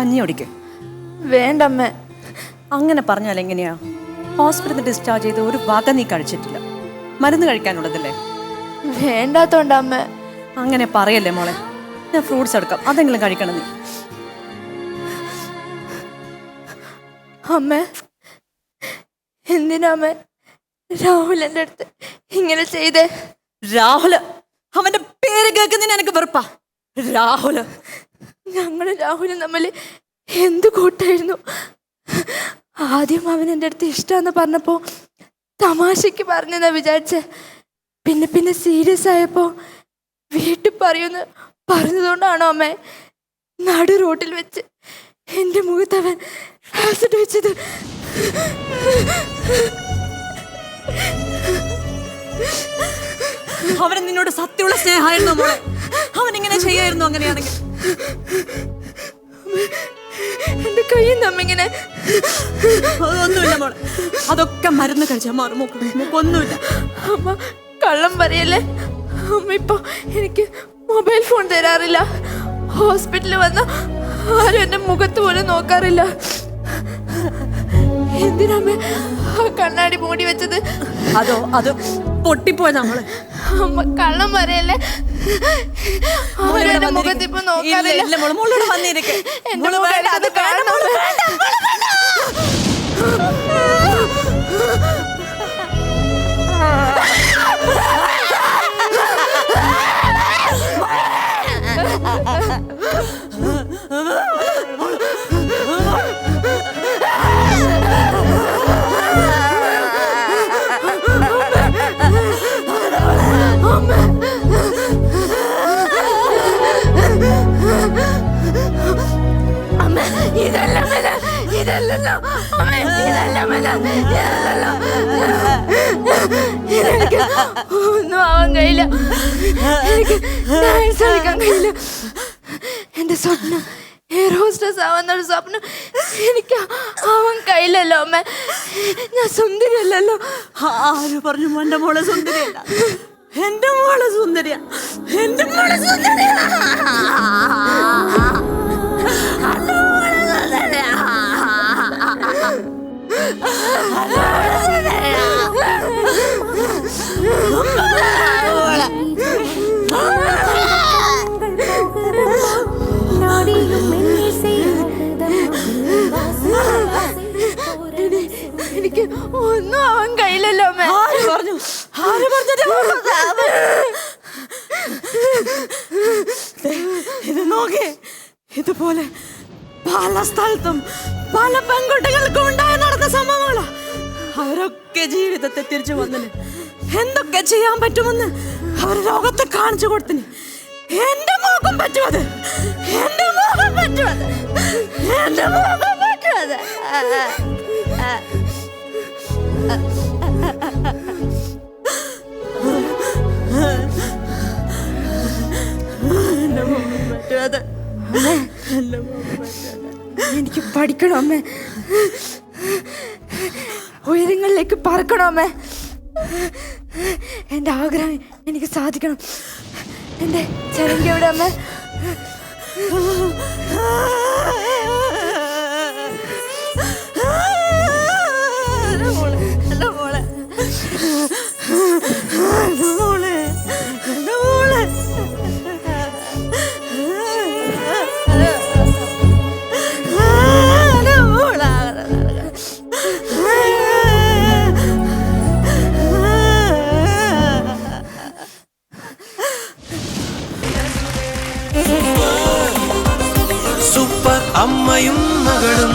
കഞ്ഞി ഒടിക്ക്. വേണ്ടമ്മേ. അങ്ങനെ പറഞ്ഞാൽ എങ്ങനെയാ? ഹോസ്പിറ്റലിൽ ഡിസ്ചാർജ് ചെയ്ത് ഒരു വക നീ കഴിച്ചിട്ടില്ല. മരുന്ന് കഴിക്കാനുള്ളതല്ലേ? വേണ്ടാത്തോണ്ടമ്മ. അങ്ങനെ പറയല്ലേ മോളെ. ഞാൻ ഫ്രൂട്ട്സ് എടുക്കാം, അതെങ്കിലും കഴിക്കണം നീ. അമ്മ, എന്തിനാമ്മ രാഹുലിന്റെ അടുത്ത് ഇങ്ങനെ ചെയ്തേ? രാഹുല്, അവന്റെ പേര് കേൾക്കുന്നതിന് എനിക്ക് വെറുപ്പാ. രാഹുല്, ഞങ്ങള് രാഹുലും തമ്മിൽ എന്ത് കൂട്ടായിരുന്നു. ആദ്യം അവൻ എൻ്റെ അടുത്ത് ഇഷ്ടമെന്ന് പറഞ്ഞപ്പോ തമാശക്ക് പറഞ്ഞെന്നാ വിചാരിച്ചേ. പിന്നെ പിന്നെ സീരിയസ് ആയപ്പോ വീട്ടിൽ പറയുമെന്ന് പറഞ്ഞതുകൊണ്ടാണോ അമ്മേ നടു റോട്ടിൽ വെച്ച് എൻ്റെ മുഖത്ത് അവൻ ആസിഡ് വെച്ചത്? അവന് നിന്നോട് സത്യമുള്ള സ്നേഹമായിരുന്നു മോളെ. അവൻ ഇങ്ങനെ ചെയ്യായിരുന്നു. അങ്ങനെയാണെങ്കിൽ എന്റെ കയ്യിൽ നമ്മിങ്ങനെ ഒന്നുമില്ല മോളെ, അതൊക്കെ മരുന്ന് കഴിച്ചാൽ മാറും. ഒന്നുമില്ല. അമ്മ കള്ളം പറയല്ലേ. അമ്മ ഇപ്പൊ എനിക്ക് മൊബൈൽ ഫോൺ തരാറില്ല. ഹോസ്പിറ്റലിൽ വന്ന ആരും എന്റെ മുഖത്ത് പോലും നോക്കാറില്ല. എന്തിനാമ്മ ആ കണ്ണാടി മൂടി വെച്ചത്? അത് പൊട്ടിപ്പോയ നമ്മള്. അമ്മ കള്ളം പറയല്ലേ. അവരുടെ മുഖത്ത് ഇപ്പൊ നോക്കാറില്ല. അത് കാണണം. ഒന്നും ആവാൻ കഴിയില്ല. എനിക്ക് ഡാൻസ് കളിക്കാൻ കഴിയില്ല. എന്റെ സ്വപ്നം എയർ ഹോസ്റ്റസ് ആവാന്നൊരു സ്വപ്നം എനിക്ക് ആവാൻ കഴിയില്ലല്ലോ അമ്മ. ഞാൻ സുന്ദരിയല്ലല്ലോ. ആര് പറഞ്ഞു എന്റെ മോളെ സുന്ദരിയല്ല? എന്റെ മോളെ സുന്ദരിയാ. എന്റെ മോളെ സുന്ദരിയാ. എനിക്ക് ഒന്നും ആവാൻ കഴിയില്ലല്ലോ അമ്മ. ഇത് നോക്കേ, ഇതുപോലെ പല സ്ഥലത്തും പല പെൺകുട്ടികൾക്കും ഉണ്ടായി നടന്ന സംഭവങ്ങളാ. അവരൊക്കെ ജീവിതത്തെ തിരിച്ചു വന്നിന് എന്തൊക്കെ ചെയ്യാൻ പറ്റുമെന്ന് അവർ ലോകത്തെ കാണിച്ചു കൊടുത്തിന്. എന്റെ മോഹം പറ്റുമത്. എന്റെ മോഹം പറ്റുമത്. എന്റെ മോഹം പറ്റുമത്. എനിക്ക് പഠിക്കണം അമ്മേ. ഉയരങ്ങളിലേക്ക് പറക്കണം അമ്മേ. എൻ്റെ ആഗ്രഹം എനിക്ക് സാധിക്കണം. എൻ്റെ ചരങ്കി എവിടെ അമ്മേ? സൂപ്പർ അമ്മയും മകളും